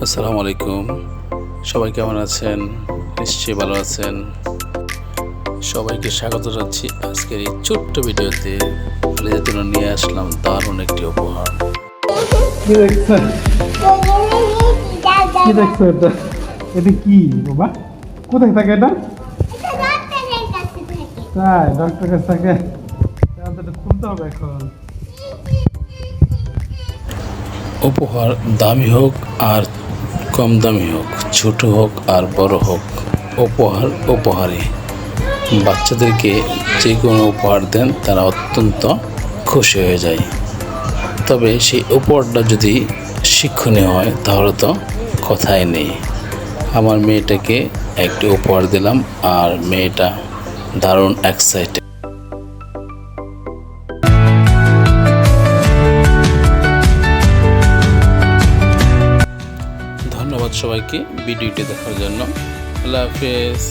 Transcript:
আসসালামু আলাইকুম। সবাই কেমন আছেন? নিশ্চয়ই ভালো আছেন। সবাইকে স্বাগত জানাচ্ছি আজকের এই ছোট্ট ভিডিওতে। আপনাদের জন্য নিয়ে আসলাম দারুণ একটি উপহার। কি দেখছো? কি দেখছো এটা? এটা কি বাবা? কোথায় থাকে এটা? তাই ডক্টর কাছে থাকে। তাহলে এটা খুলতে হবে এখন। উপহার দামি হোক আর কম দামি হোক, ছোট হোক আর বড় হোক, উপহার উপহারই। বাচ্চাদেরকে যে কোনো উপহার দেন তারা অত্যন্ত খুশি হয়ে যায়। তবে সেই উপহারটা যদি শিক্ষণীয় হয় তাহলে তো কথাই নেই। আমার মেয়েটাকে একটি উপহার দিলাম আর মেয়েটা দারুণ এক্সাইটেড। ধন্যবাদ সবাইকে ভিডিওটি দেখার জন্য। আল্লাহ হাফেজ।